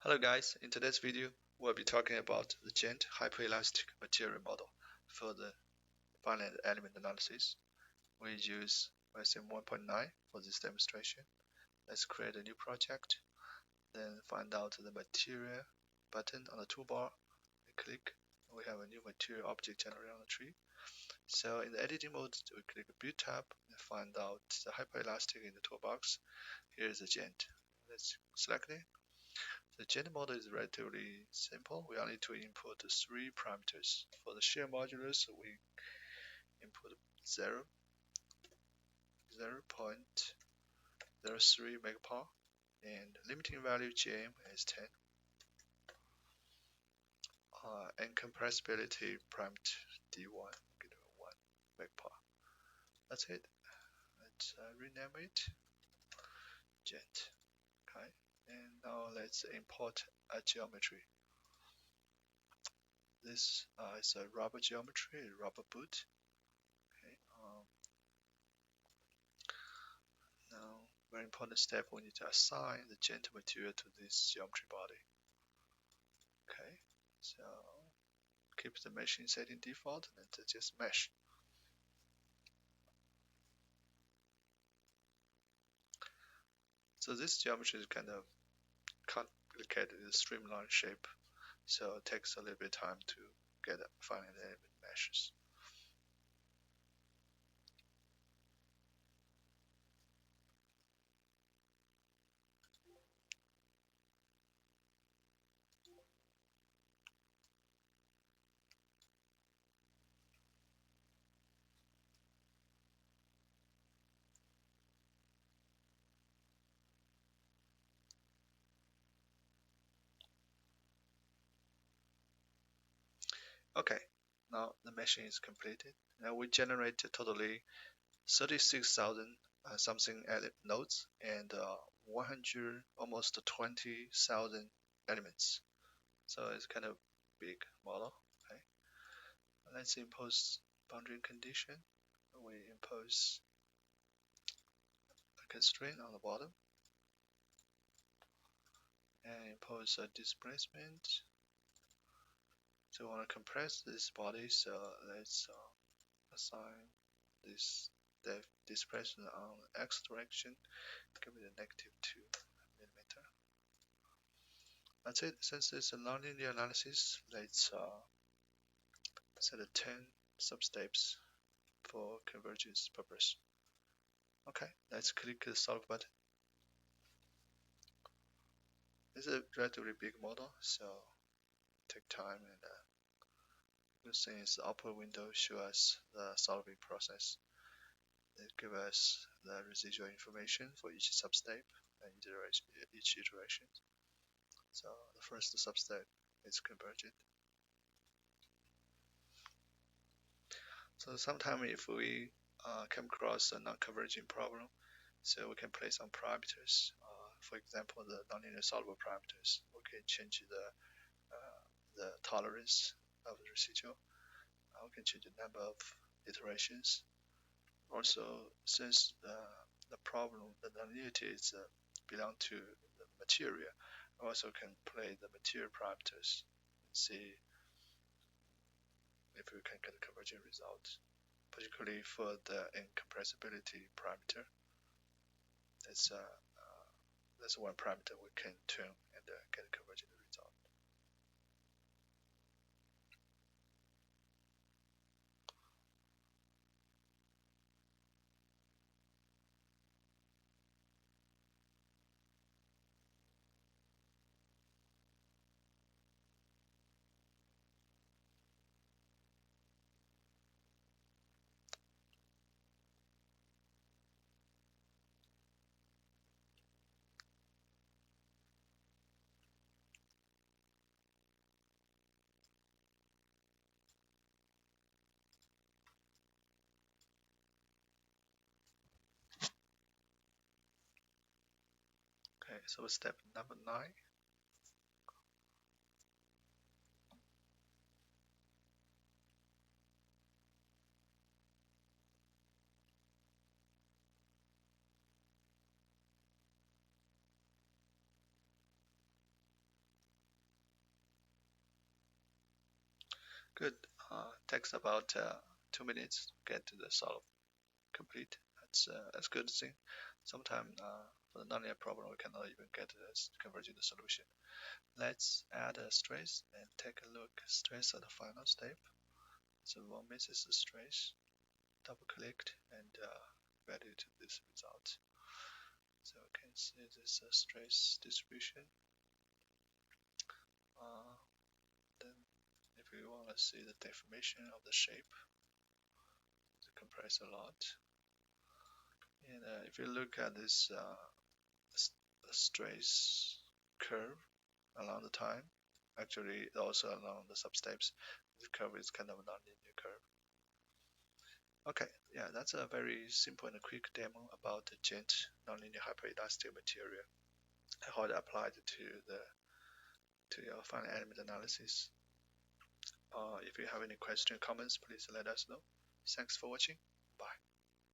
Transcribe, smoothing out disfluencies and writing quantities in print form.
Hello guys, in today's video we'll be talking about the Gent hyperelastic material model for the finite element analysis. We use WELSIM 1.9 for this demonstration. Let's create a new project, then find out the material button on the toolbar. We click, we have a new material object generated on the tree. So in the editing mode, we click Build tab and find out the hyperelastic in the toolbox. Here is the Gent. Let's select it. The Gent model is relatively simple. We only need to input three parameters. For the shear modulus, we input 0.03 megapar, and limiting value Gm is 10. And compressibility parameter D1, give it 1 megapar. That's it. Let's rename it Gent. Okay, and now let's import a geometry. This is a rubber geometry, a rubber boot. Okay. Now, very important step, we need to assign the Gent material to this geometry body. Okay, so keep the meshing setting default and just mesh. So this geometry is kind of complicated, it's a streamline shape, so it takes a little bit of time to get finite element meshes. Okay, now the meshing is completed. Now we generate totally 36,000 something nodes and 100 almost 20,000 elements. So it's kind of big model. Okay, let's impose boundary condition. We impose a constraint on the bottom and impose a displacement. So we want to compress this body, so let's assign this displacement on x direction, give it a -2 millimeter. That's it. Since it's a nonlinear analysis, let's set a 10 substeps for convergence purpose. Okay, let's click the solve button. It's a relatively big model, so take time, and good thing is the upper window show us the solving process. It gives us the residual information for each substep and each iteration. So the first substep is convergent. So sometimes if we come across a non-convergent problem, so we can place some parameters. For example, the nonlinear solvable parameters. We can change the tolerance of the residual. We can change the number of iterations. Also, since the problem, the nonlinearity is belong to the material, we also can play the material parameters and see if we can get a convergent result, particularly for the incompressibility parameter. That's one parameter we can tune and get a convergent result. Okay, so step number 9. Good. Takes about 2 minutes to get to the solve complete. That's good thing. Sometimes for the nonlinear problem, we cannot even get this converging the solution. Let's add a stress and take a look. Stress at the final step. So one misses the stress. Double clicked and value to this result. So we can see this stress distribution. Then if we want to see the deformation of the shape, it compress a lot. And if you look at this stress curve along the time, actually also along the substeps, the curve is kind of a nonlinear curve. Okay, yeah, that's a very simple and quick demo about the Gent nonlinear hyperelastic material and how it applied to your finite element analysis. If you have any questions or comments, please let us know. Thanks for watching. Bye.